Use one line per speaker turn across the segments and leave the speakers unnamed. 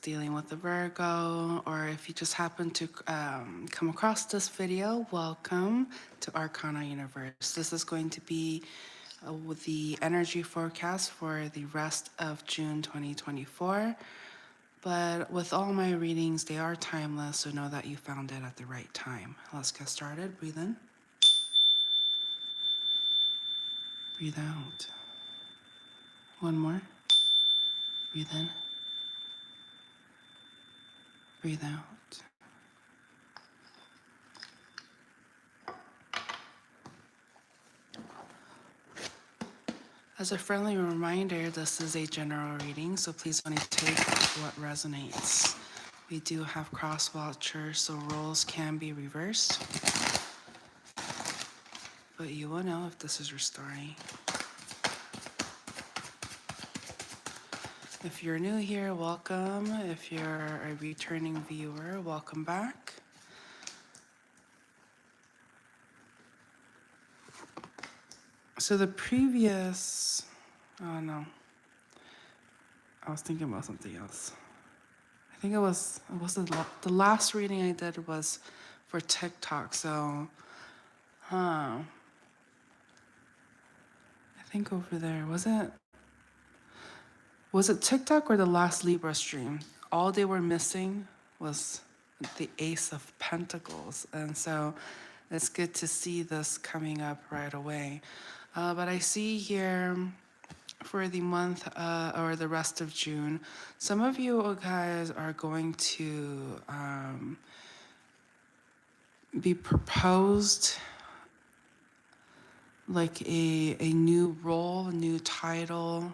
dealing with the Virgo, or if you just happen to come across this video, welcome to Arcana Universe. This is going to be with the energy forecast for the rest of June 2024. But with all my readings, they are timeless, so know that you found it at the right time. Let's get started. Breathe in, breathe out. One more. Breathe in, breathe out. As a friendly reminder, this is a general reading, so please only take what resonates. We do have cross watchers, so roles can be reversed, but you will know if this is your story. If you're new here, welcome. If you're a returning viewer, welcome back. So the previous, oh no, I was thinking about something else. I think it was the last reading I did was for TikTok, so, I think over there, was it TikTok or the last Libra stream? All they were missing was the Ace of Pentacles, and so it's good to see this coming up right away. But I see here for the month or the rest of June, some of you guys are going to be proposed like a new role, a new title.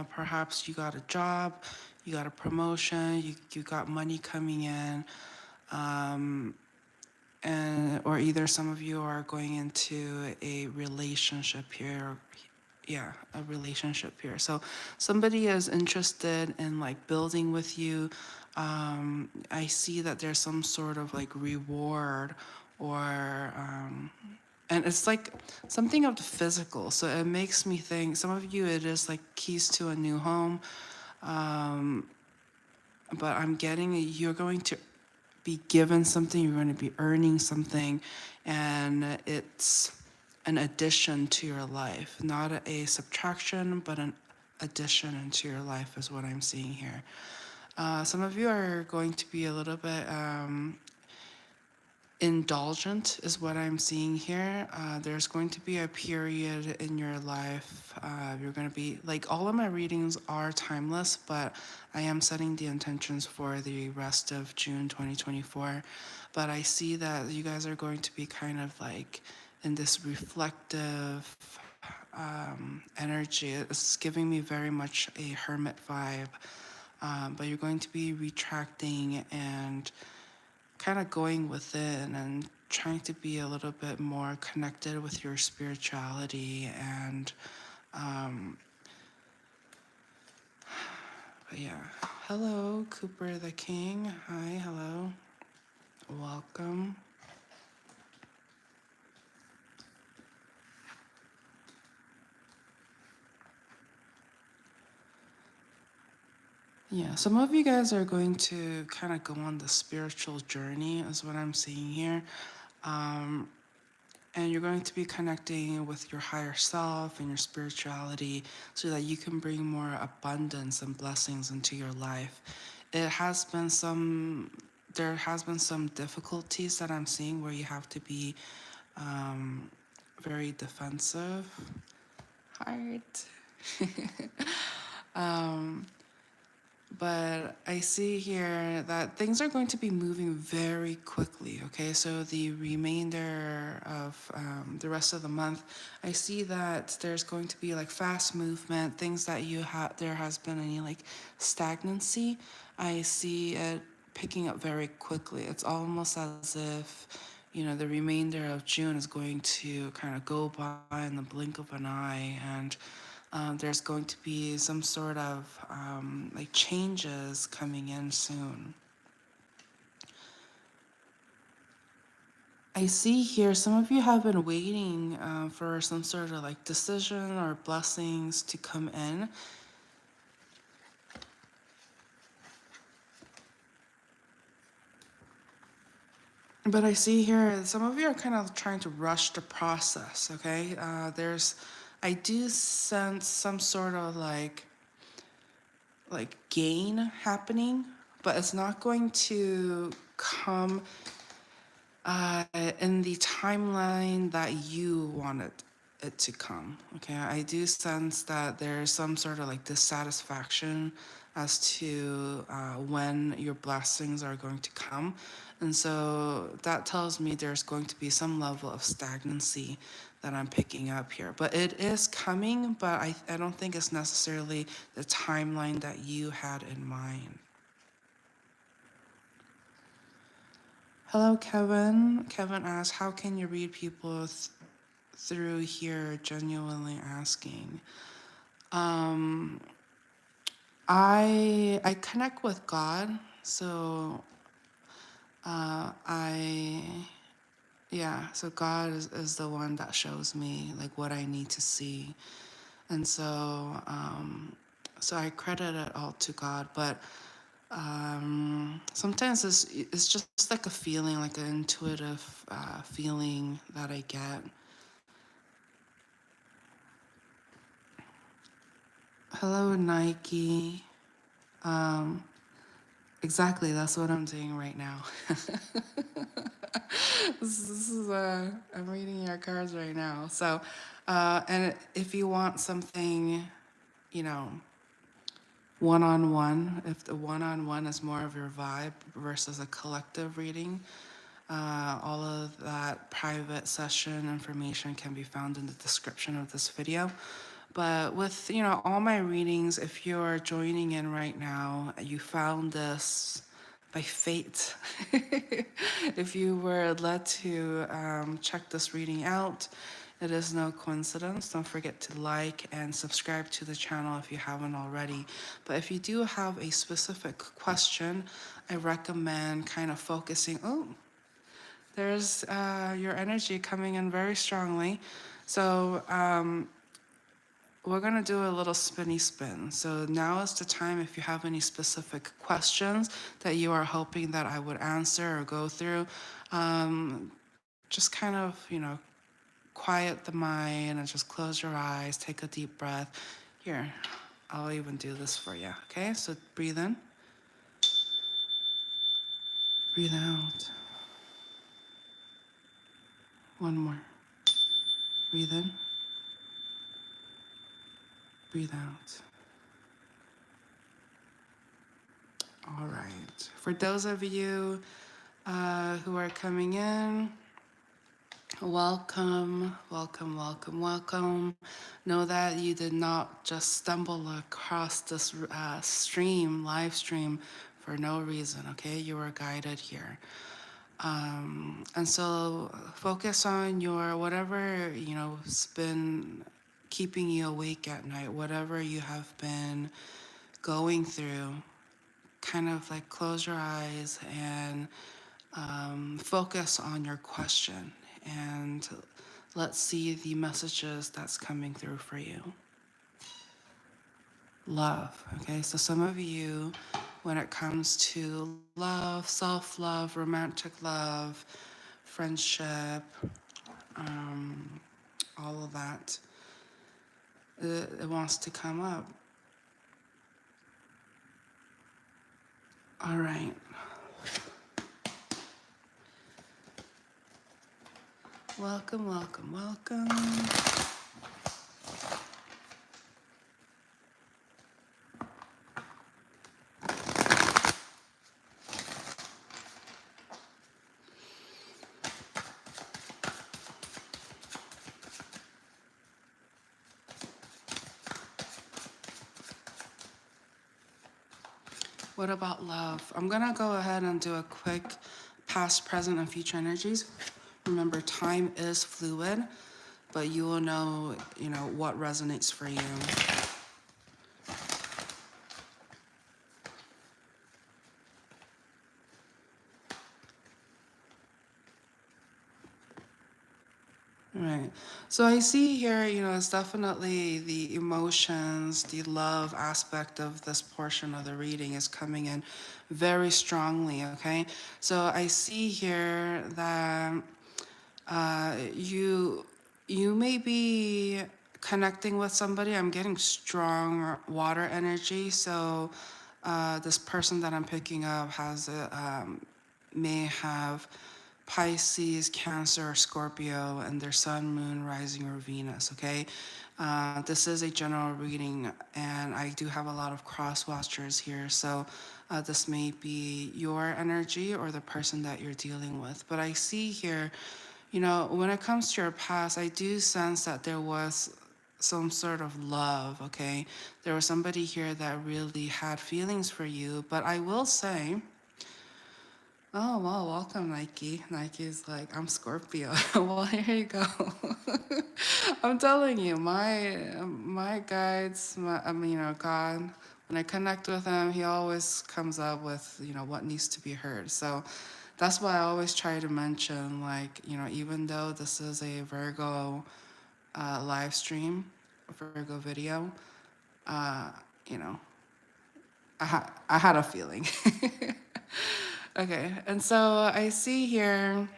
Perhaps you got a job, you got a promotion, you got money coming in. And or either some of you are going into a relationship here. Yeah, a relationship here. So somebody is interested in like building with you. I see that there's some sort of like reward or and it's like something of the physical. So it makes me think, some of you, it is like keys to a new home. But I'm getting, you're going to be given something, you're going to be earning something, and it's an addition to your life, not a subtraction, but an addition into your life is what I'm seeing here. Some of you are going to be a little bit indulgent is what I'm seeing here. There's going to be a period in your life. You're going to be, like, all of my readings are timeless, but I am setting the intentions for the rest of June 2024. But I see that you guys are going to be kind of like in this reflective energy. It's giving me very much a hermit vibe. But you're going to be retracting and kind of going within and trying to be a little bit more connected with your spirituality and but yeah. Hello, Cooper the King. Hi, hello. Welcome. Yeah, some of you guys are going to kind of go on the spiritual journey is what I'm seeing here. And you're going to be connecting with your higher self and your spirituality so that you can bring more abundance and blessings into your life. There has been some difficulties that I'm seeing where you have to be very defensive. Heart. But I see here that things are going to be moving very quickly, okay? So the remainder of the rest of the month, I see that there's going to be like fast movement, things that there has been any like stagnancy. I see it picking up very quickly. It's almost as if, the remainder of June is going to kind of go by in the blink of an eye, and there's going to be some sort of like changes coming in soon. I see here some of you have been waiting for some sort of like decision or blessings to come in. But I see here some of you are kind of trying to rush the process, okay? I do sense some sort of gain happening, but it's not going to come in the timeline that you wanted it to come. Okay, I do sense that there's some sort of like dissatisfaction as to when your blessings are going to come. And so that tells me there's going to be some level of stagnancy that I'm picking up here. But it is coming, but I don't think it's necessarily the timeline that you had in mind. Hello, Kevin. Kevin asks, how can you read people through here genuinely asking? I connect with God, so so God is the one that shows me like what I need to see. And so I credit it all to God, but sometimes it's just like a feeling, like an intuitive feeling that I get. Hello, Nike. Exactly, that's what I'm doing right now. This is I'm reading your cards right now. So, and if you want something, you know, one-on-one, if the one-on-one is more of your vibe versus a collective reading, all of that private session information can be found in the description of this video. But with, all my readings, if you're joining in right now, you found this by fate. If you were led to check this reading out, it is no coincidence. Don't forget to like and subscribe to the channel if you haven't already. But if you do have a specific question, I recommend kind of focusing. Oh, there's your energy coming in very strongly. So we're gonna do a little spinny spin. So now is the time if you have any specific questions that you are hoping that I would answer or go through, just kind of, quiet the mind and just close your eyes, take a deep breath. Here, I'll even do this for you, okay? So breathe in, breathe out. One more. Breathe in, breathe out. All right. For those of you who are coming in, welcome, welcome, welcome, welcome. Know that you did not just stumble across this live stream for no reason, okay? You were guided here. And so focus on your whatever, has been keeping you awake at night, whatever you have been going through. Kind of like close your eyes and focus on your question, and let's see the messages that's coming through for you. Love, okay? So some of you, when it comes to love, self-love, romantic love, friendship, all of that, it wants to come up. All right. Welcome, welcome, welcome. What about love? I'm gonna go ahead and do a quick past, present, and future energies. Remember, time is fluid, but you will know, what resonates for you. Right. So I see here, it's definitely the emotions, the love aspect of this portion of the reading is coming in very strongly, okay? So I see here that you may be connecting with somebody. I'm getting strong water energy. So this person that I'm picking up may have Pisces, Cancer, or Scorpio, and their Sun, Moon, Rising, or Venus. Okay, this is a general reading, and I do have a lot of cross watchers here. So this may be your energy or the person that you're dealing with. But I see here, when it comes to your past, I do sense that there was some sort of love, okay? There was somebody here that really had feelings for you, but I will say, oh, well, welcome, Nike. Nike's like, I'm Scorpio. Well, here you go. I'm telling you, my guides, God, when I connect with him, he always comes up with, what needs to be heard. So that's why I always try to mention, like, even though this is a Virgo live stream, Virgo video, uh, you know, I had a feeling. Okay, and so I see here.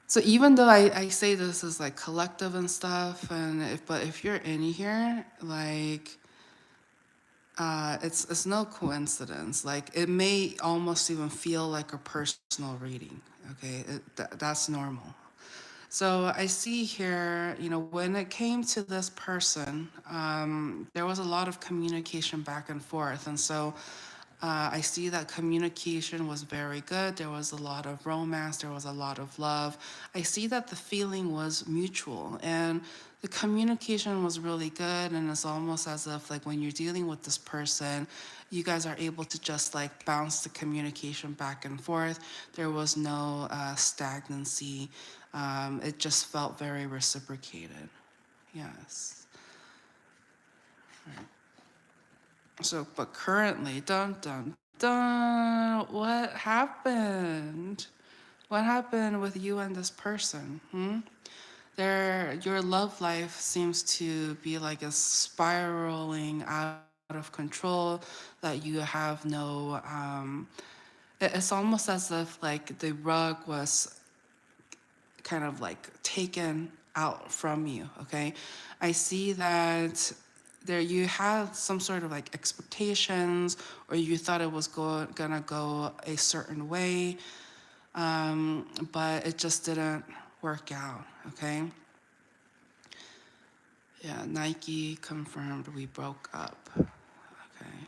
So even though I say this is like collective and stuff, but if you're in here, like it's no coincidence. Like it may almost even feel like a personal reading. Okay, that's normal. So I see here, when it came to this person, there was a lot of communication back and forth. And so I see that communication was very good. There was a lot of romance. There was a lot of love. I see that the feeling was mutual and the communication was really good. And it's almost as if, like, when you're dealing with this person, you guys are able to just like bounce the communication back and forth. There was no stagnancy. It just felt very reciprocated. Yes. So, but currently, dun dun dun, what happened? What happened with you and this person? Your love life seems to be like a spiraling out of control. That you have no. It's almost as if like the rug was kind of like taken out from you. Okay, I see that there you had some sort of like expectations, or you thought it was gonna go a certain way, but it just didn't work out. Okay. Yeah, Nike confirmed we broke up. Okay.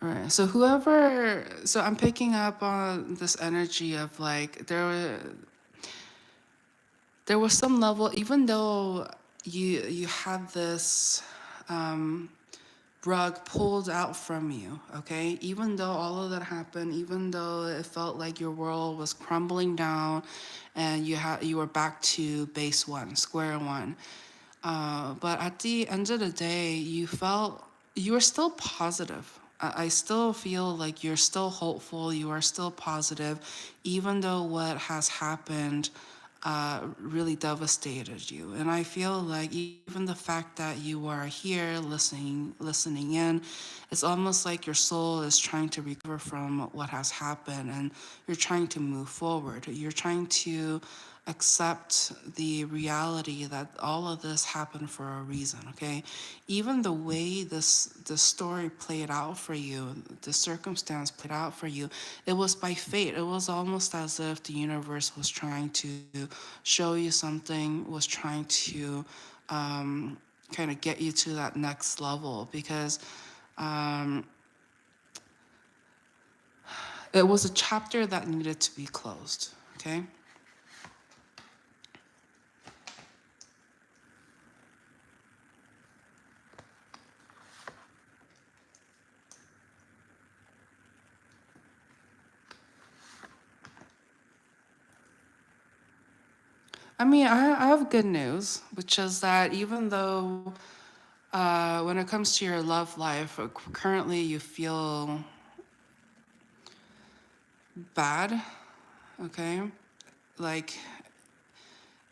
All right. So I'm picking up on this energy of like there was some level, even though you had this rug pulled out from you, okay? Even though all of that happened, even though it felt like your world was crumbling down and you were back to base one, square one. But at the end of the day, you were still positive. I still feel like you're still hopeful, you are still positive, even though what has happened really devastated you. And I feel like even the fact that you are here listening in, it's almost like your soul is trying to recover from what has happened, and you're trying to move forward. You're trying to accept the reality that all of this happened for a reason. Okay, even the way the story played out for you, the circumstance played out for you, it was by fate. It was almost as if the universe was trying to show you something, was trying to kind of get you to that next level, because it was a chapter that needed to be closed. Okay. I mean, I have good news, which is that even though when it comes to your love life, currently you feel bad, okay? Like,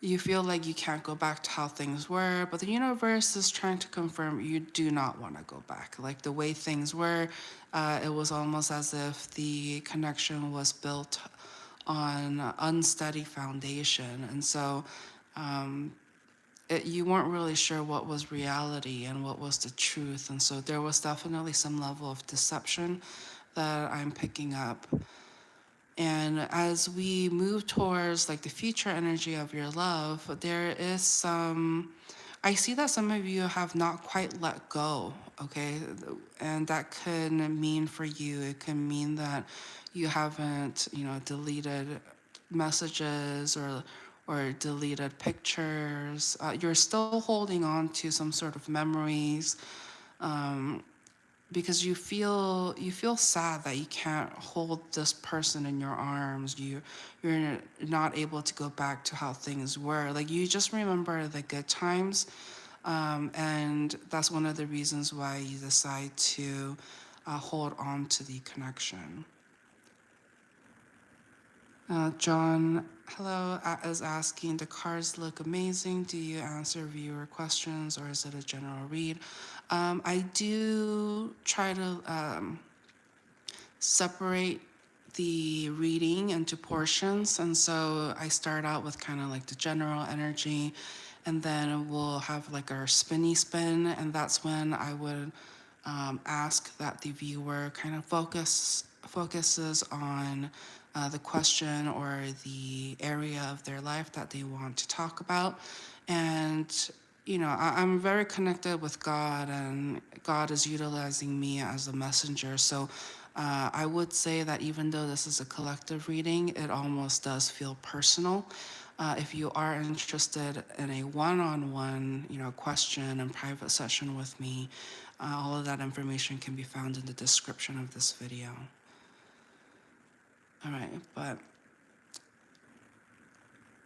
you feel like you can't go back to how things were, but the universe is trying to confirm you do not want to go back. Like the way things were, it was almost as if the connection was built on unsteady foundation. And so you weren't really sure what was reality and what was the truth. And so there was definitely some level of deception that I'm picking up. And as we move towards like the future energy of your love, there is some, I see that some of you have not quite let go, okay? And that could mean for you, it can mean that you haven't, deleted messages or deleted pictures. You're still holding on to some sort of memories, because you feel sad that you can't hold this person in your arms. You're not able to go back to how things were. Like you just remember the good times, and that's one of the reasons why you decide to hold on to the connection. John, hello, is asking, the cards look amazing. Do you answer viewer questions or is it a general read? I do try to separate the reading into portions. And so I start out with kind of like the general energy, and then we'll have like our spinny spin. And that's when I would ask that the viewer kind of focuses on the question or the area of their life that they want to talk about. And I'm very connected with God, and God is utilizing me as a messenger. So I would say that even though this is a collective reading, it almost does feel personal. If you are interested in a one-on-one, question and private session with me, all of that information can be found in the description of this video. All right,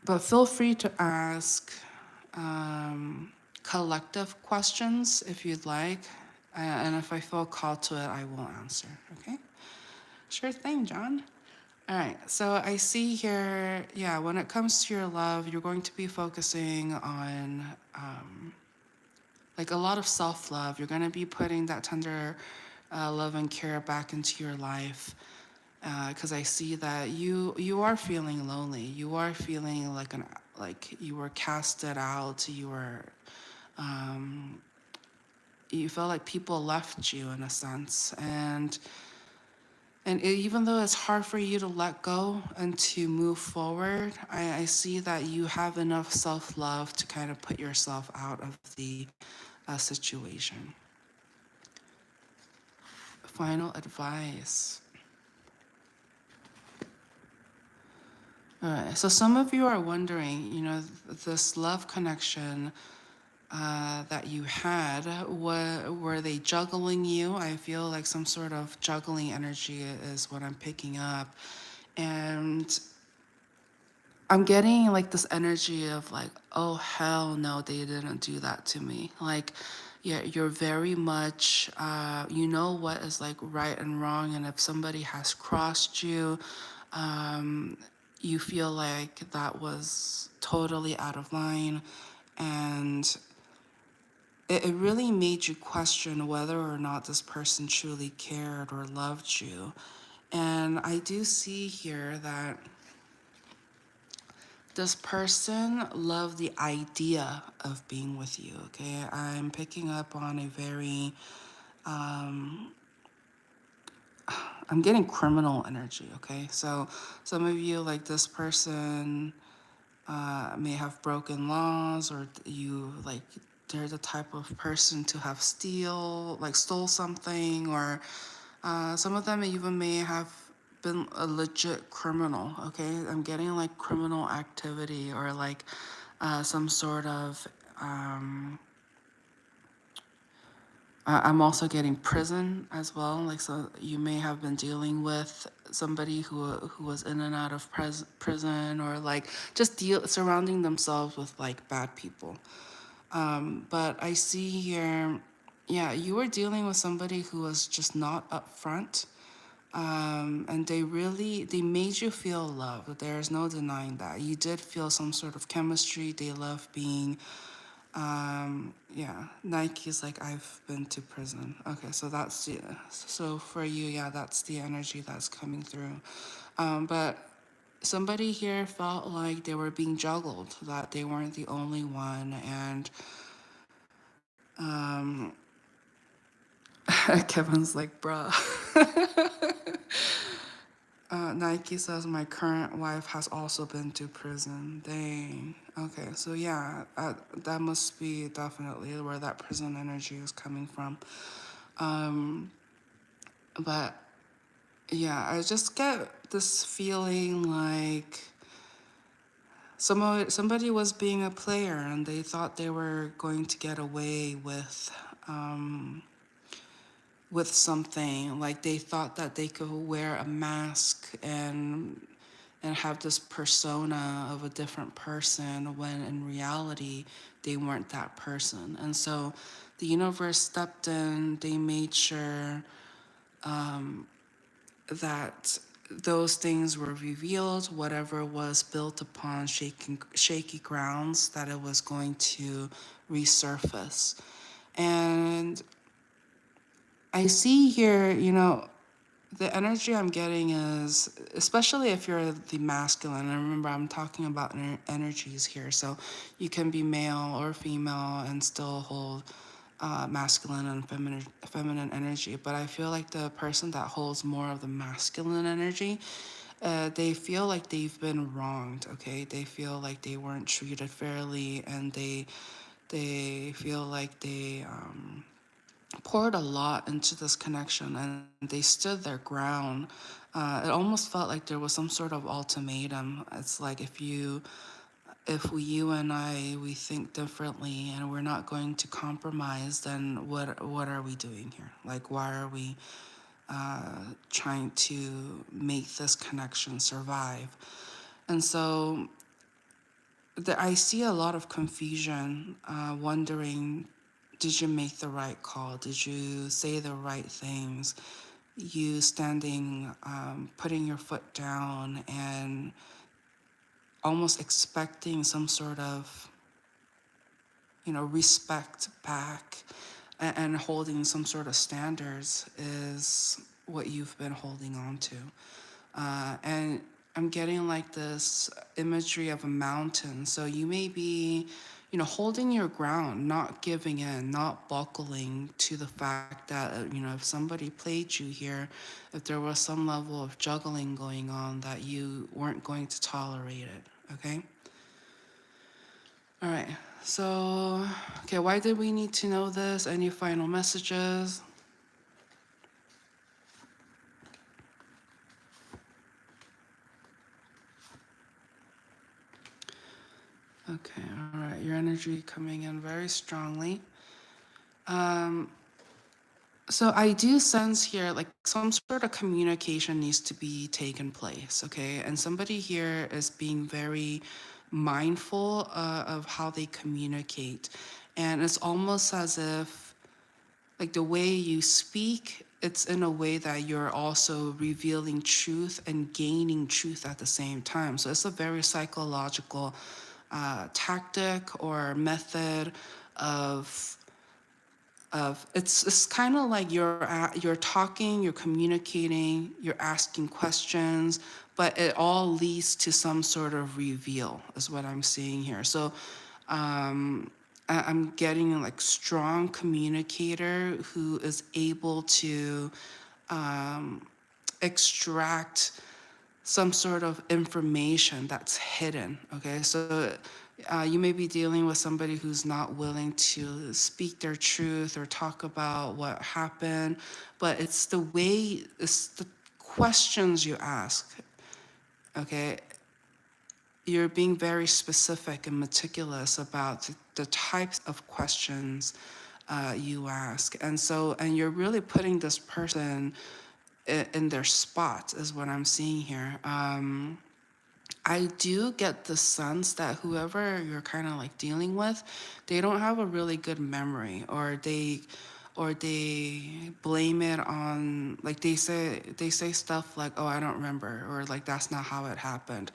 but feel free to ask collective questions if you'd like, and if I feel called to it, I will answer. Okay, sure thing, John. All right, so I see here, yeah, when it comes to your love, you're going to be focusing on like a lot of self-love. You're going to be putting that tender love and care back into your life, because I see that you are feeling lonely. You are feeling like you were casted out. You felt like people left you in a sense, and even though it's hard for you to let go and to move forward, I see that you have enough self-love to kind of put yourself out of the situation. Final advice. All right, so some of you are wondering, this love connection that you had, were they juggling you? I feel like some sort of juggling energy is what I'm picking up. And I'm getting like this energy of like, oh hell no, they didn't do that to me. Like, yeah, you're very much, you know what is like right and wrong, and if somebody has crossed you, you feel like that was totally out of line, and it really made you question whether or not this person truly cared or loved you. And I do see here that this person loved the idea of being with you, okay? I'm picking up on a very, I'm getting criminal energy, okay? So some of you, like this person, may have broken laws, or they're the type of person to have stole something, or some of them even may have been a legit criminal, okay? I'm getting like criminal activity, or like some sort of, I'm also getting prison as well. Like, so you may have been dealing with somebody who was in and out of prison, or like just surrounding themselves with like bad people. But I see here, yeah, you were dealing with somebody who was just not upfront. And they made you feel loved. There's no denying that. You did feel some sort of chemistry. They love being, yeah. Nike's like, I've been to prison. Okay, so that's the, so for you, yeah, that's the energy that's coming through. But somebody here felt like they were being juggled, that they weren't the only one. And Kevin's like, bruh. Nike says my current wife has also been to prison. Dang. Okay, so yeah, that must be definitely where that prison energy is coming from. But yeah, I just get this feeling like somebody was being a player and they thought they were going to get away with something. Like they thought that they could wear a mask and have this persona of a different person when in reality they weren't that person. And so the universe stepped in, they made sure that those things were revealed, whatever was built upon shaky grounds, that it was going to resurface. And I see here, the energy I'm getting is, especially if you're the masculine, and remember I'm talking about energies here, so you can be male or female and still hold masculine and feminine energy. But I feel like the person that holds more of the masculine energy, they feel like they've been wronged. Okay, they feel like they weren't treated fairly, and they feel like they poured a lot into this connection and they stood their ground. It almost felt like there was some sort of ultimatum. It's like if you and we think differently and we're not going to compromise, then what are we doing here? Like, why are we trying to make this connection survive? And so I see a lot of confusion, wondering, did you make the right call? Did you say the right things? You standing, putting your foot down and almost expecting some sort of, respect back and holding some sort of standards is what you've been holding on to. And I'm getting like this imagery of a mountain. So you may be, holding your ground, not giving in, not buckling to the fact that, if somebody played you here, if there was some level of juggling going on, that you weren't going to tolerate it. Okay? All right. So, okay, why did we need to know this? Any final messages? Okay, all right. Your energy coming in very strongly. So I do sense here like some sort of communication needs to be taken place, okay? And somebody here is being very mindful of how they communicate. And it's almost as if like the way you speak, it's in a way that you're also revealing truth and gaining truth at the same time. So it's a very psychological tactic or method of it's kind of like you're talking, you're communicating, you're asking questions, but it all leads to some sort of reveal is what I'm seeing here. So I'm getting like strong communicator who is able to extract some sort of information that's hidden. Okay, so you may be dealing with somebody who's not willing to speak their truth or talk about what happened, but it's the questions you ask. Okay, you're being very specific and meticulous about the types of questions you ask, and you're really putting this person in their spot, is what I'm seeing here. I do get the sense that whoever you're kind of like dealing with, they don't have a really good memory, or they blame it on, like they say stuff like, oh, I don't remember, or like that's not how it happened.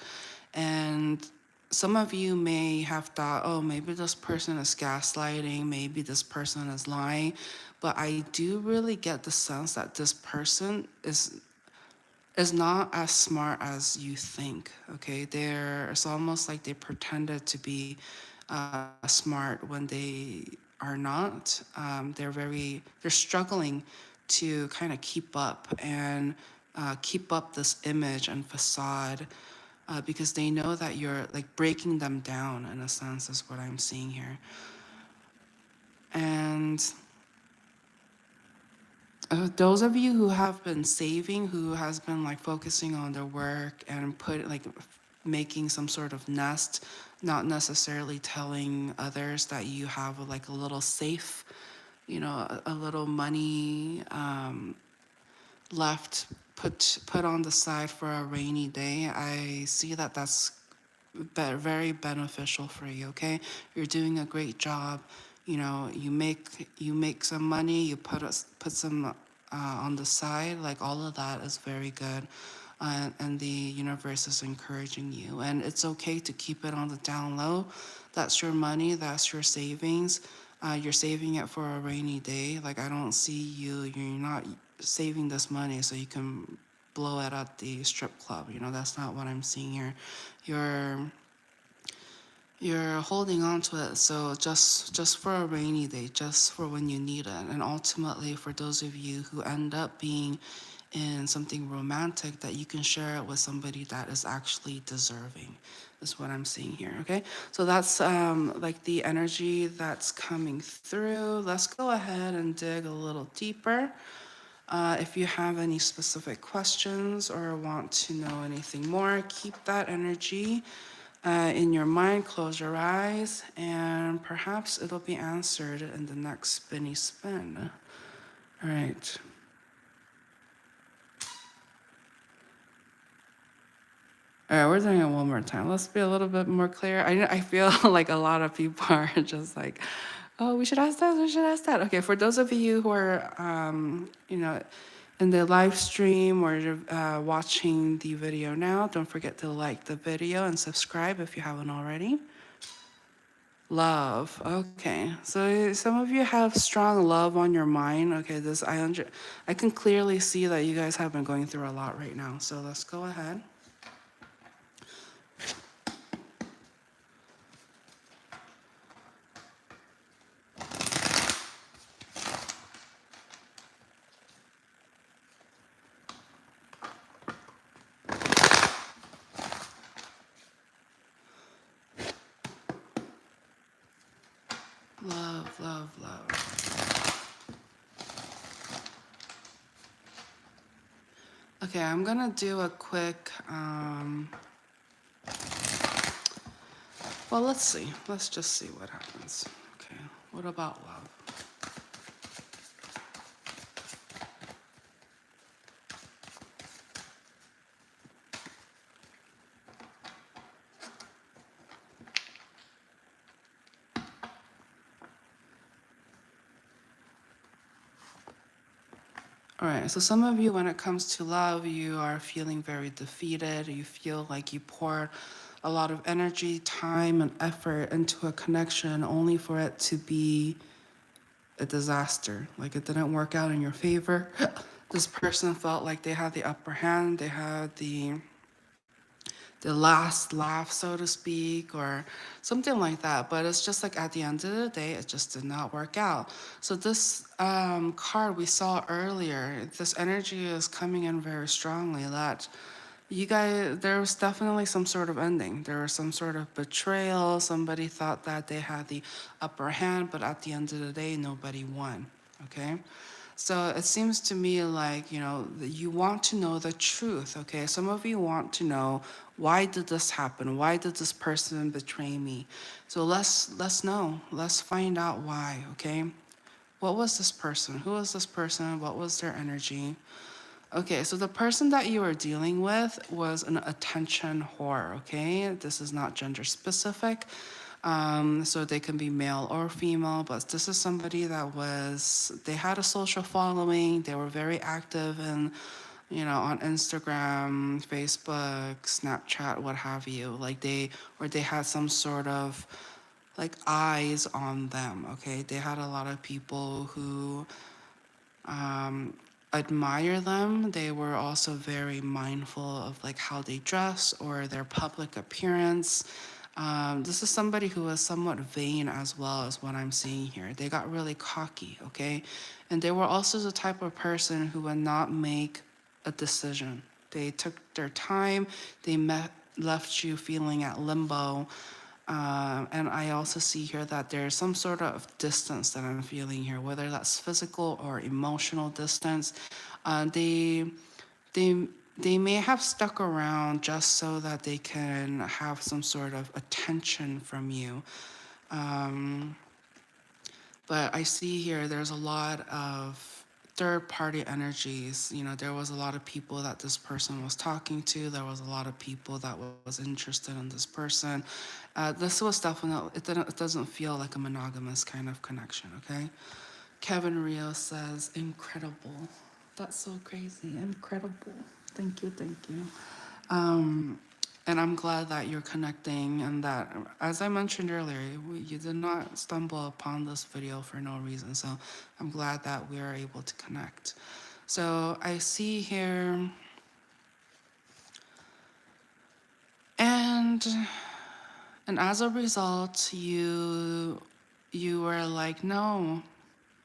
And some of you may have thought, oh, maybe this person is gaslighting, maybe this person is lying, but I do really get the sense that this person is not as smart as you think. Okay, it's almost like they pretended to be smart when they are not. They're struggling to kind of keep up and keep up this image and facade, because they know that you're like breaking them down in a sense, is what I'm seeing here. And those of you who have been saving, who has been like focusing on their work and making some sort of nest, not necessarily telling others that you have like a little safe, a little money left, put on the side for a rainy day. I see that that's very beneficial for you. Okay, you're doing a great job. You make some money, you put some on the side. Like all of that is very good, and the universe is encouraging you. And it's okay to keep it on the down low. That's your money. That's your savings. You're saving it for a rainy day. Like I don't see you. You're not saving this money so you can blow it at the strip club. That's not what I'm seeing here. You're you're holding on to it, so just for a rainy day, just for when you need it. And ultimately, for those of you who end up being in something romantic, that you can share it with somebody that is actually deserving, is what I'm seeing here. Okay, so that's like the energy that's coming through. Let's go ahead and dig a little deeper. If you have any specific questions or want to know anything more, keep that energy in your mind, close your eyes, and perhaps it'll be answered in the next spinny spin. All right. All right, we're doing it one more time. Let's be a little bit more clear. I feel like a lot of people are just like, oh, we should ask that, we should ask that. Okay, for those of you who are, in the live stream or watching the video now, don't forget to like the video and subscribe if you haven't already. Love. Okay. So some of you have strong love on your mind. Okay, I can clearly see that you guys have been going through a lot right now. So let's go ahead. Love, love, love. Okay, I'm gonna do a quick, well, let's see. Let's just see what happens. Okay, what about love? All right, so some of you, when it comes to love, you are feeling very defeated. You feel like you pour a lot of energy, time, and effort into a connection only for it to be a disaster. Like it didn't work out in your favor. This person felt like they had the upper hand, they had the last laugh, so to speak, or something like that. But it's just like at the end of the day, it just did not work out. So this card we saw earlier, this energy is coming in very strongly that you guys, there was definitely some sort of ending. There was some sort of betrayal. Somebody thought that they had the upper hand, but at the end of the day, nobody won. Okay? So it seems to me like, you want to know the truth, okay? Some of you want to know, why did this happen? Why did this person betray me? So let's know. Let's find out why, okay? What was this person? Who was this person? What was their energy? Okay, so the person that you are dealing with was an attention whore, okay? This is not gender specific. So they can be male or female, but this is somebody that they had a social following, they were very active and on Instagram, Facebook, Snapchat, what have you. Or they had some sort of like eyes on them, okay? They had a lot of people who admire them. They were also very mindful of like how they dress or their public appearance. This is somebody who was somewhat vain as well as what I'm seeing here. They got really cocky, okay? And they were also the type of person who would not make a decision. They took their time, left you feeling at limbo. And I also see here that there's some sort of distance that I'm feeling here, whether that's physical or emotional distance. They they they may have stuck around just so that they can have some sort of attention from you. But I see here there's a lot of third party energies. There was a lot of people that this person was talking to. There was a lot of people that was interested in this person. This was definitely, it doesn't feel like a monogamous kind of connection, okay? Kevin Rio says, incredible. That's so crazy. Incredible. Thank you. Thank you. And I'm glad that you're connecting and that, as I mentioned earlier, you did not stumble upon this video for no reason. So I'm glad that we are able to connect. So I see here, and as a result, you were like, no,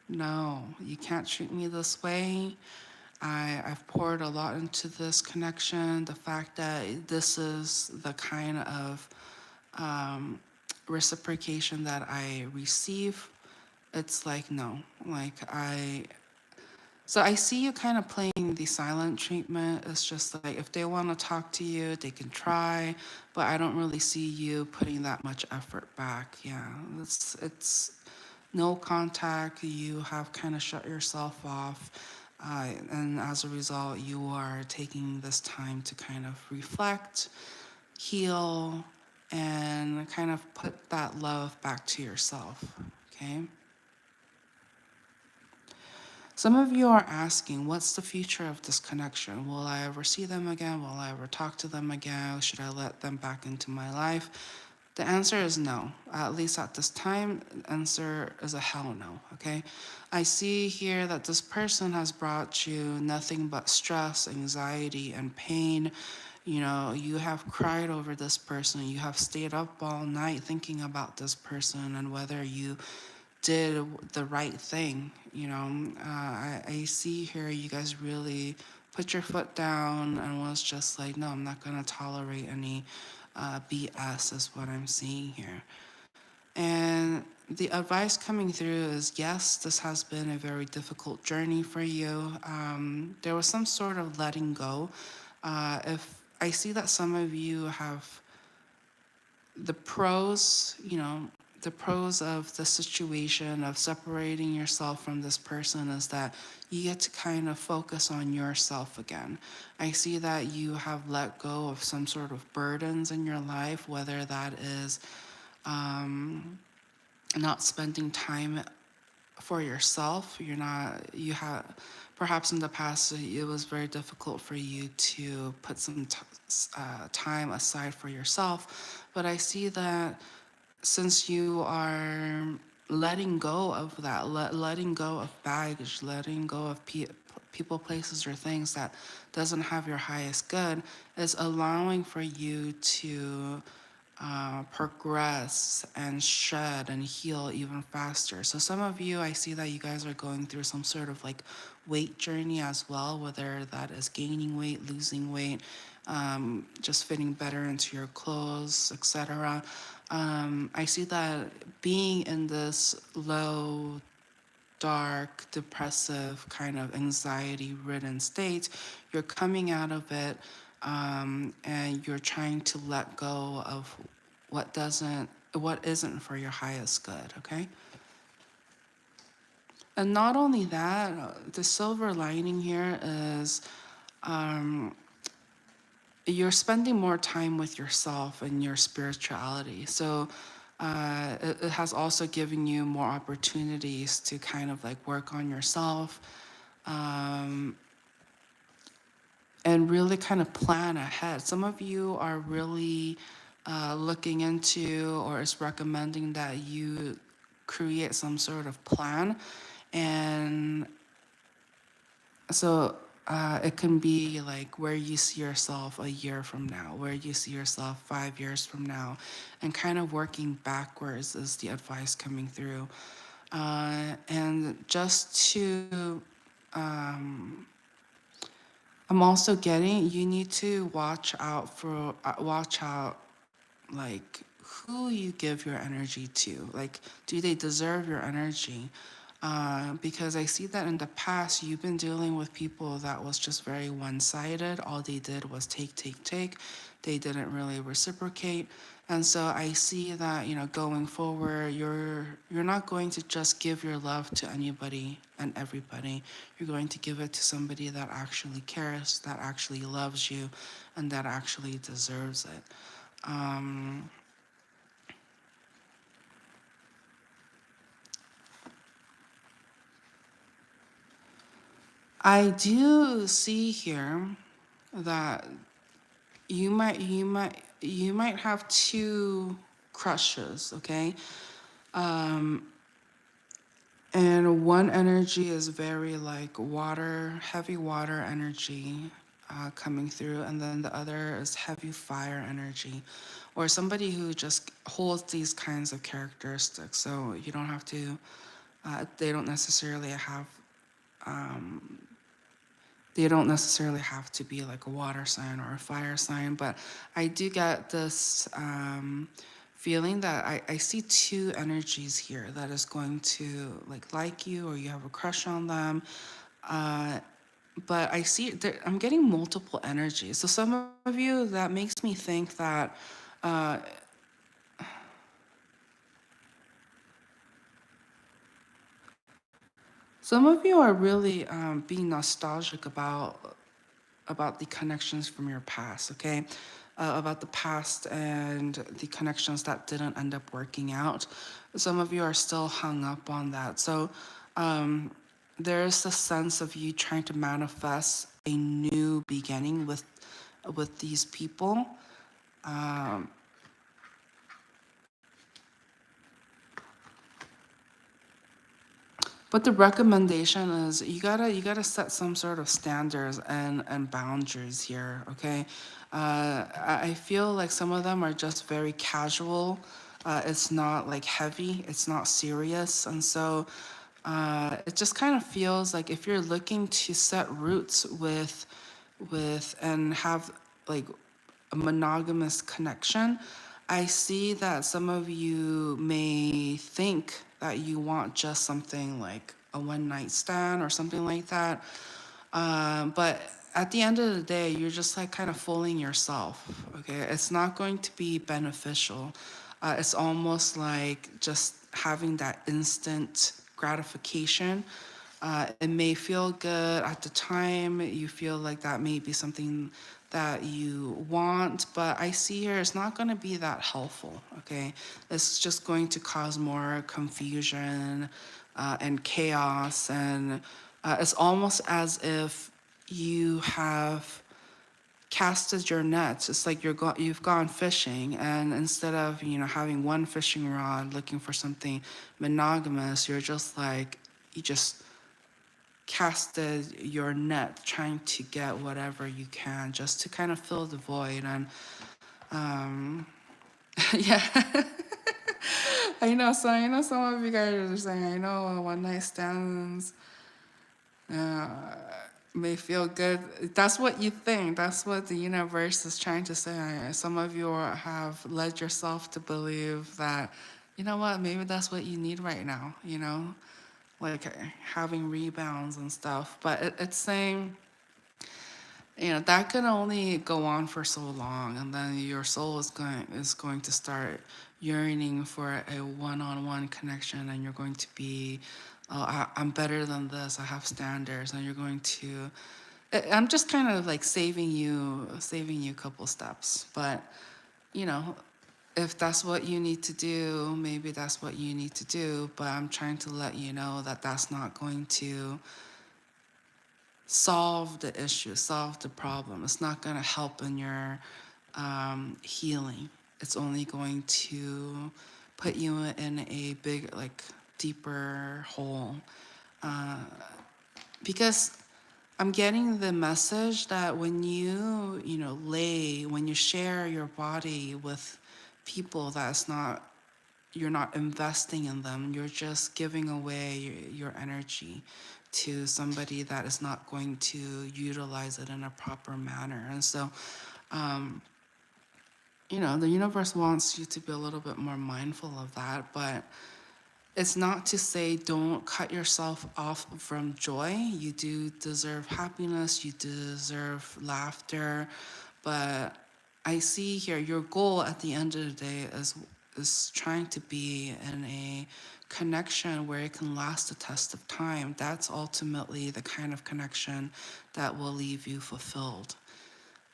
you can't treat me this way. I've poured a lot into this connection. The fact that this is the kind of reciprocation that I receive, it's like, no. So I see you kind of playing the silent treatment. It's just like if they want to talk to you, they can try, but I don't really see you putting that much effort back. Yeah, it's no contact. You have kind of shut yourself off. And as a result, you are taking this time to kind of reflect, heal, and kind of put that love back to yourself. Okay? Some of you are asking, what's the future of this connection? Will I ever see them again? Will I ever talk to them again? Should I let them back into my life? The answer is no. At least at this time, the answer is a hell no, okay? I see here that this person has brought you nothing but stress, anxiety, and pain. You have cried over this person. You have stayed up all night thinking about this person and whether you did the right thing. I see here you guys really put your foot down and was just like, no, I'm not going to tolerate any BS is what I'm seeing here. And the advice coming through is, yes, this has been a very difficult journey for you. There was some sort of letting go. If I see that some of you have the pros, the pros of the situation of separating yourself from this person is that you get to kind of focus on yourself again. I see that you have let go of some sort of burdens in your life, whether that is not spending time for yourself. You have, perhaps in the past, it was very difficult for you to put some time aside for yourself. But I see that since you are letting go of that, letting go of baggage, letting go of people, places, or things that doesn't have your highest good, is allowing for you to progress and shed and heal even faster. So some of you, I see that you guys are going through some sort of like weight journey as well, whether that is gaining weight, losing weight, just fitting better into your clothes, etc. I see that being in this low, dark, depressive, kind of anxiety-ridden state, you're coming out of it, and you're trying to let go of what isn't for your highest good, okay? And not only that, the silver lining here is you're spending more time with yourself and your spirituality. So It has also given you more opportunities to kind of like work on yourself, um, and really kind of plan ahead. Some of you are really looking into, or is recommending that you create some sort of plan. And so it can be like where you see yourself a year from now, where you see yourself 5 years from now, and kind of working backwards is the advice coming through. And just to, I'm also getting, you need to watch out like who you give your energy to. Like, do they deserve your energy? Because I see that in the past, you've been dealing with people that was just very one-sided. All they did was take, take, take. They didn't really reciprocate. And so I see that, going forward, you're not going to just give your love to anybody and everybody. You're going to give it to somebody that actually cares, that actually loves you, and that actually deserves it. Um, I do see here that you might have two crushes, okay? And one energy is very like water, heavy water energy coming through, and then the other is heavy fire energy, or somebody who just holds these kinds of characteristics. So you don't have to, they don't necessarily have they don't necessarily have to be like a water sign or a fire sign, but I do get this feeling that I see two energies here that is going to like you, or you have a crush on them. Uh, but I see I'm getting multiple energies. So some of you, that makes me think that uh, some of you are really being nostalgic about the connections from your past, okay? About the past and the connections that didn't end up working out. Some of you are still hung up on that. So there's a sense of you trying to manifest a new beginning with these people. But the recommendation is you gotta set some sort of standards and boundaries here, okay? I feel like some of them are just very casual. It's not like heavy. It's not serious, and so it just kind of feels like if you're looking to set roots with and have like a monogamous connection, I see that some of you may think that you want just something like a one night stand or something like that. But at the end of the day, you're just like kind of fooling yourself. Okay, it's not going to be beneficial. It's almost like just having that instant gratification. It may feel good at the time. You feel like that may be something that you want, but I see here it's not going to be that helpful. Okay, it's just going to cause more confusion and chaos, and it's almost as if you have casted your nets. It's like you've gone fishing, and instead of having one fishing rod looking for something monogamous, you're just like you just casted your net trying to get whatever you can just to kind of fill the void. And yeah, I know some of you guys are saying, I know one night stands uh, may feel good. That's what you think. That's what the universe is trying to say. Some of you have led yourself to believe that, you know what, maybe that's what you need right now, like having rebounds and stuff. But it's saying, that can only go on for so long, and then your soul is going to start yearning for a one-on-one connection, and you're going to be, oh, I'm better than this. I have standards, and you're going to. I'm just kind of like saving you a couple steps, but you know, if that's what you need to do, maybe that's what you need to do. But I'm trying to let you know that that's not going to solve the issue, solve the problem. It's not going to help in your healing. It's only going to put you in a big, like, deeper hole. Because I'm getting the message that when when you share your body with people that's not, you're not investing in them, you're just giving away your energy to somebody that is not going to utilize it in a proper manner. And so, the universe wants you to be a little bit more mindful of that, but it's not to say don't cut yourself off from joy. You do deserve happiness, you deserve laughter, but I see here your goal at the end of the day is trying to be in a connection where it can last the test of time. That's ultimately the kind of connection that will leave you fulfilled.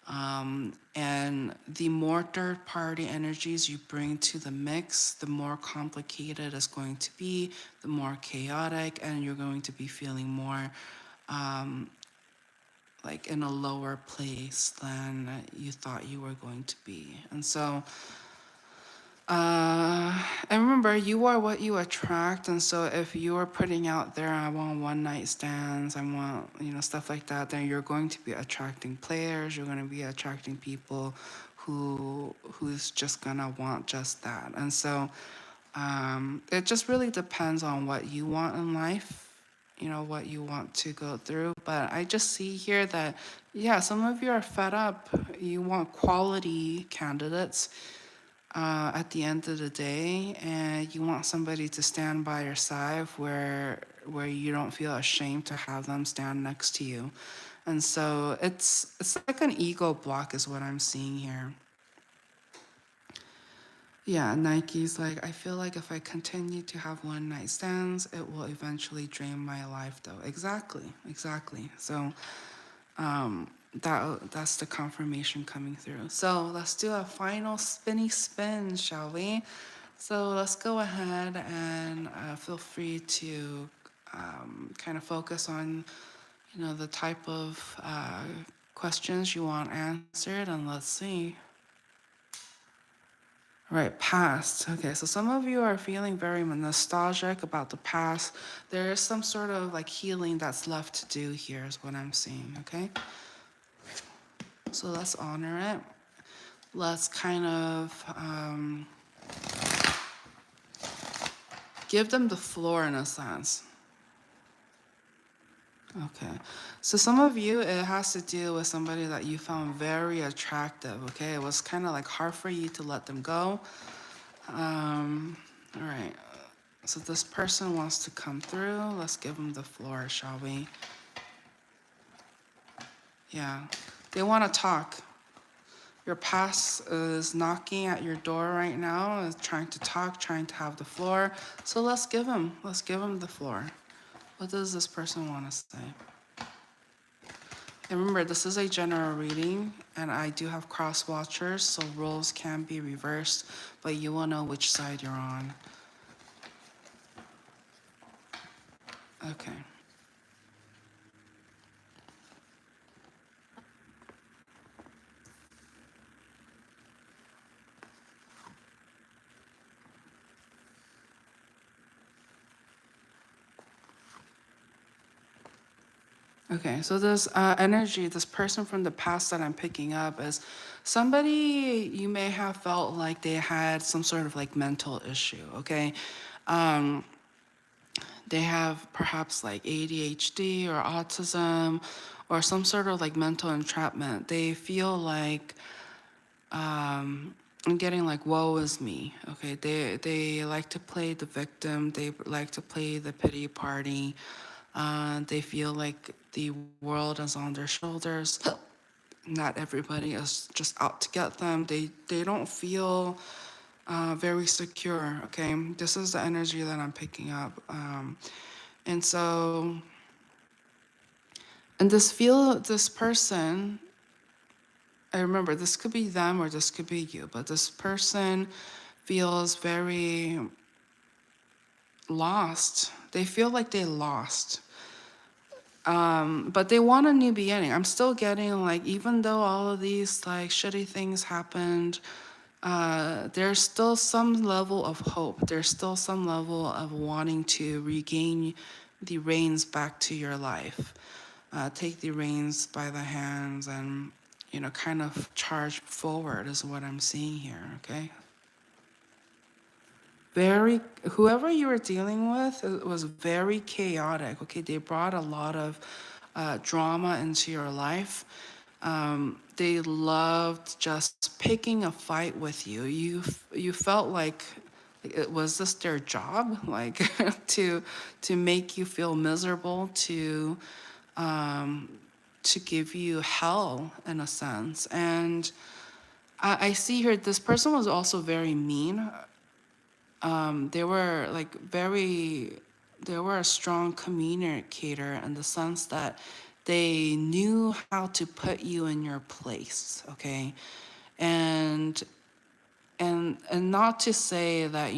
And the more third party energies you bring to the mix, the more complicated it's going to be, the more chaotic, and you're going to be feeling more like in a lower place than you thought you were going to be. And so, and remember, you are what you attract. And so if you're putting out there, I want one night stands, I want, stuff like that, then you're going to be attracting players, you're going to be attracting people who's just going to want just that. And so it just really depends on what you want in life, what you want to go through. But I just see here that, yeah, some of you are fed up. You want quality candidates at the end of the day, and you want somebody to stand by your side where you don't feel ashamed to have them stand next to you. And so it's like an ego block is what I'm seeing here. Yeah, Nike's like, I feel like if I continue to have one night stands, it will eventually drain my life though. Exactly. So that's the confirmation coming through. So let's do a final spinny spin, shall we? So let's go ahead and feel free to kind of focus on, the type of questions you want answered, and let's see. Right, past. Okay, so some of you are feeling very nostalgic about the past. There is some sort of like healing that's left to do here, is what I'm seeing, okay? So let's honor it. Let's kind of give them the floor in a sense. Okay, so some of you, it has to do with somebody that you found very attractive, okay? It was kind of like hard for you to let them go. All right, so this person wants to come through. Let's give them the floor, shall we? Yeah, they want to talk. Your past is knocking at your door right now, is trying to talk, trying to have the floor. So let's give them the floor. What does this person want to say? And remember, this is a general reading, and I do have cross watchers, so roles can be reversed, but you will know which side you're on. Okay. Okay, so this energy, this person from the past that I'm picking up is somebody you may have felt like they had some sort of like mental issue, okay? They have perhaps like ADHD or autism or some sort of like mental entrapment. They feel like I'm getting like woe is me. Okay, they like to play the victim. They like to play the pity party. They feel like the world is on their shoulders. Not everybody is just out to get them. They don't feel very secure. Okay, this is the energy that I'm picking up, and so, and this person, I remember this could be them or this could be you, but this person feels very lost. They feel like they lost. But they want a new beginning. I'm still getting like, even though all of these like shitty things happened, there's still some level of hope. There's still some level of wanting to regain the reins back to your life. Take the reins by the hands and, kind of charge forward is what I'm seeing here, okay? Very, whoever you were dealing with, it was very chaotic, okay? They brought a lot of drama into your life. They loved just picking a fight with you. You felt like it was this their job, like to make you feel miserable, to give you hell in a sense. And I see here this person was also very mean. They were like they were a strong communicator in the sense that they knew how to put you in your place, okay? And and not to say that,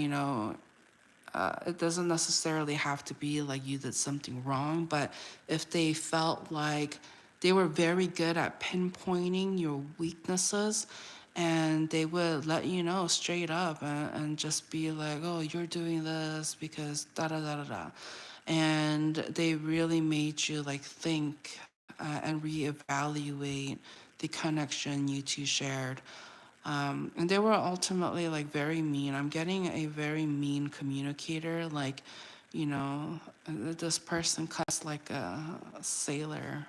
it doesn't necessarily have to be like you did something wrong, but if they felt like they were very good at pinpointing your weaknesses, and they would let you know straight up, and just be like, oh, you're doing this because da da da da da. And they really made you like think and reevaluate the connection you two shared. And they were ultimately like very mean. I'm getting a very mean communicator. Like, this person cuts like a sailor.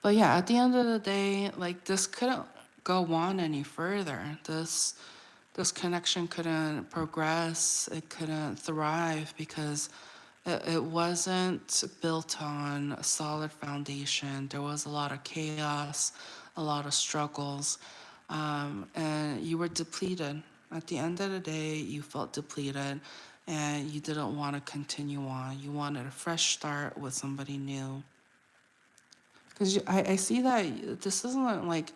But yeah, at the end of the day, like this couldn't go on any further. This connection couldn't progress. It couldn't thrive because it wasn't built on a solid foundation. There was a lot of chaos, a lot of struggles, and you were depleted. At the end of the day, you felt depleted and you didn't want to continue on. You wanted a fresh start with somebody new. Because I see that this isn't like,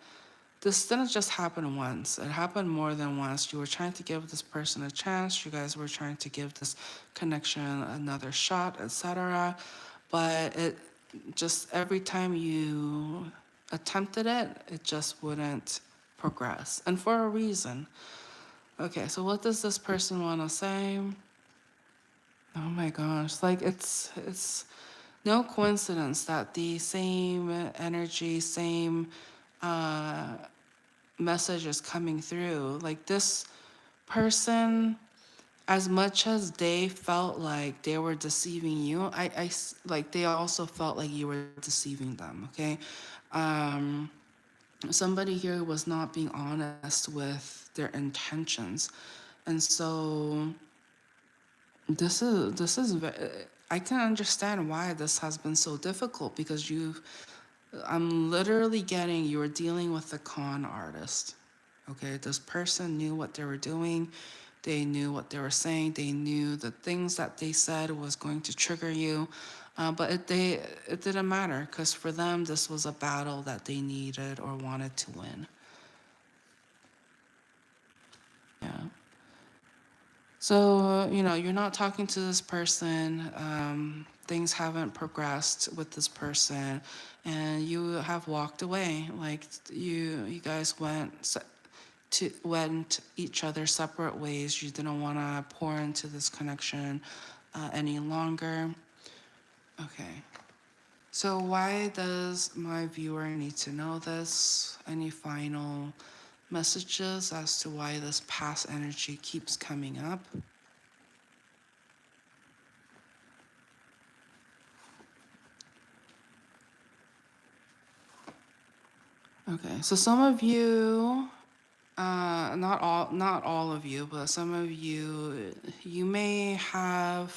this didn't just happen once. It happened more than once. You were trying to give this person a chance. You guys were trying to give this connection another shot, etc. But it just, every time you attempted it, it just wouldn't progress. And for a reason. Okay, so what does this person want to say? Oh my gosh, like it's no coincidence that the same energy, same message is coming through. Like this person, as much as they felt like they were deceiving you, like they also felt like you were deceiving them. Okay, somebody here was not being honest with their intentions, and so I can understand why this has been so difficult because I'm literally getting, you were dealing with a con artist. Okay, this person knew what they were doing. They knew what they were saying. They knew the things that they said was going to trigger you. But it didn't matter because for them, this was a battle that they needed or wanted to win. Yeah. So, you're not talking to this person, things haven't progressed with this person, and you have walked away. Like you guys went each other's separate ways. You didn't want to pour into this connection any longer. Okay. So why does my viewer need to know this? Any final messages as to why this past energy keeps coming up? Okay, so some of you, not all of you, but some of you, you may have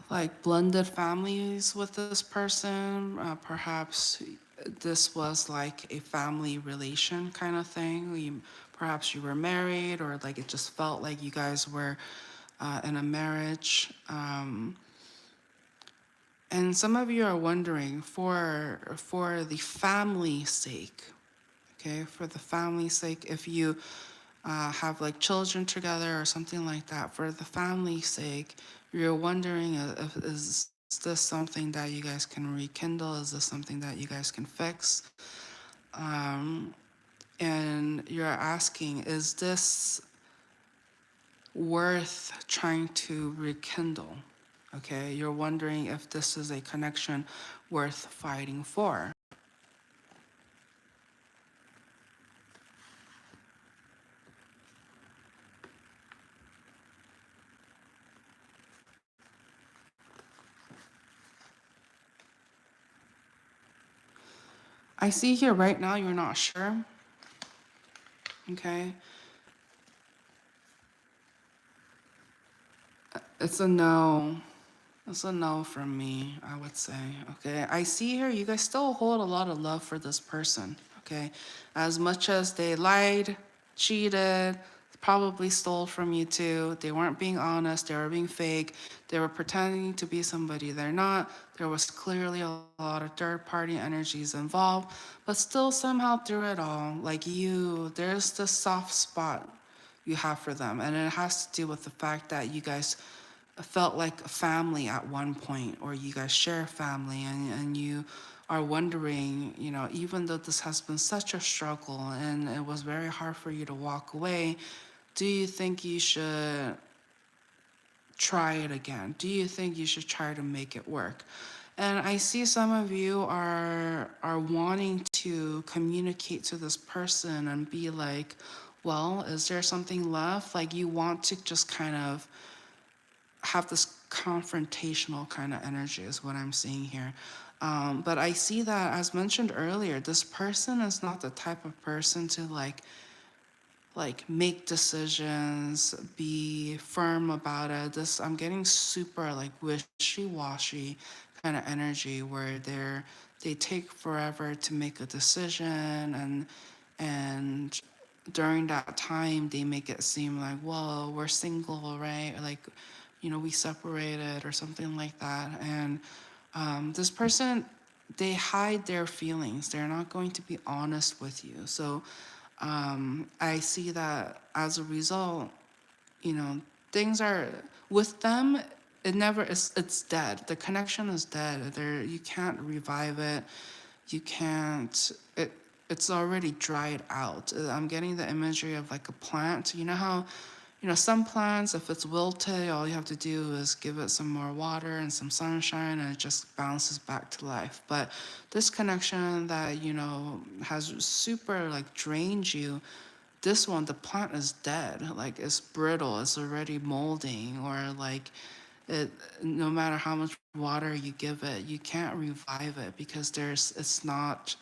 like blended families with this person. Perhaps this was like a family relation kind of thing. Perhaps you were married, or like it just felt like you guys were in a marriage. And some of you are wondering, for the family's sake, okay, for the family's sake, if you have like children together or something like that, for the family's sake, you're wondering if is this something that you guys can rekindle? Is this something that you guys can fix? Um, and you're asking, is this worth trying to rekindle? Okay, you're wondering if this is a connection worth fighting for. I see here right now you're not sure. Okay, it's a no. It's a no from me, I would say. Okay, I see here you guys still hold a lot of love for this person. Okay, as much as they lied, cheated, probably stole from you too. They weren't being honest, they were being fake, they were pretending to be somebody they're not. There was clearly a lot of third party energies involved, but still, somehow, through it all, like you, there's this soft spot you have for them. And it has to do with the fact that you guys felt like a family at one point, or you guys share family, and you are wondering, even though this has been such a struggle and it was very hard for you to walk away, do you think you should try it again? Do you think you should try to make it work? And I see some of you are wanting to communicate to this person and be like, well, is there something left? Like you want to just kind of have this confrontational kind of energy is what I'm seeing here. But I see that, as mentioned earlier, this person is not the type of person to make decisions, be firm about it. This I'm getting super like wishy-washy kind of energy where they take forever to make a decision, and during that time they make it seem like, well, we're single, right? Or like, we separated or something like that. And this person, they hide their feelings. They're not going to be honest with you. So I see that as a result, things are with them. It never is. It's dead. The connection is dead. There, you can't revive it. You can't. It's already dried out. I'm getting the imagery of like a plant. You know how, some plants, if it's wilted, all you have to do is give it some more water and some sunshine, and it just bounces back to life. But this connection that has super like drained you, this one, the plant is dead. Like it's brittle. It's already molding, or like it. No matter how much water you give it, you can't revive it because it's not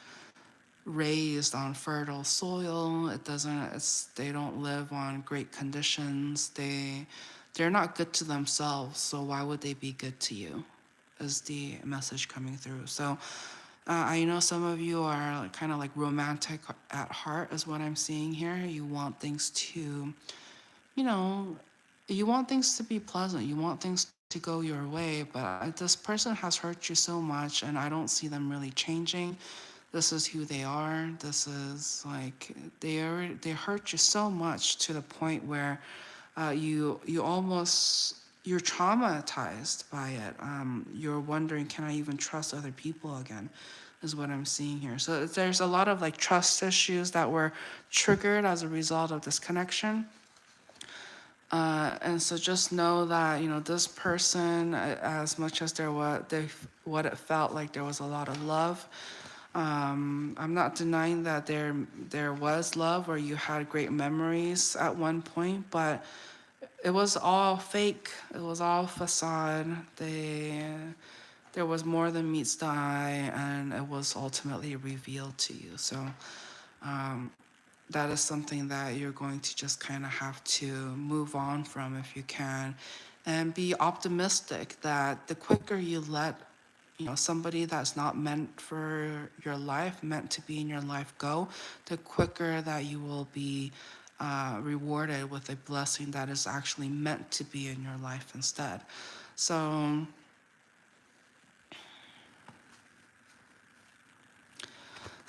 raised on fertile soil. It doesn't. They don't live on great conditions. They're not good to themselves. So why would they be good to you? Is the message coming through? So I know some of you are kind of like romantic at heart, is what I'm seeing here. You want things to, you know, you want things to be pleasant. You want things to go your way, but this person has hurt you so much, and I don't see them really changing. This is who they are. This is like they hurt you so much to the point where you almost you're traumatized by it. You're wondering, can I even trust other people again? Is what I'm seeing here. So there's a lot of like trust issues that were triggered as a result of this connection. And so just know that this person, as much as what it felt like there was a lot of love. I'm not denying that there was love, or you had great memories at one point, but it was all fake. It was all facade. There was more than meets the eye, and it was ultimately revealed to you. So that is something that you're going to just kind of have to move on from if you can, and be optimistic that the quicker you let somebody that's not meant for your life, meant to be in your life, go, the quicker that you will be rewarded with a blessing that is actually meant to be in your life instead. So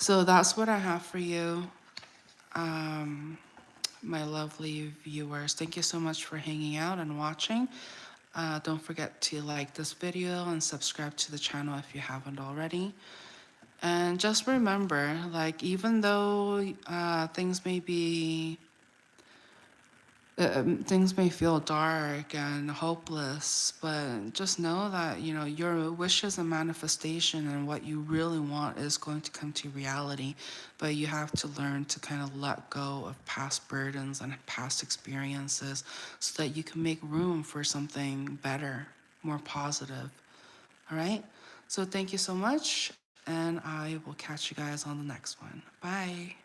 So that's what I have for you, my lovely viewers. Thank you so much for hanging out and watching. Don't forget to like this video and subscribe to the channel if you haven't already. And just remember, like, even though things may feel dark and hopeless, but just know that, you know, your wishes and manifestation and what you really want is going to come to reality. But you have to learn to kind of let go of past burdens and past experiences so that you can make room for something better, more positive. All right? So thank you so much, and I will catch you guys on the next one. Bye.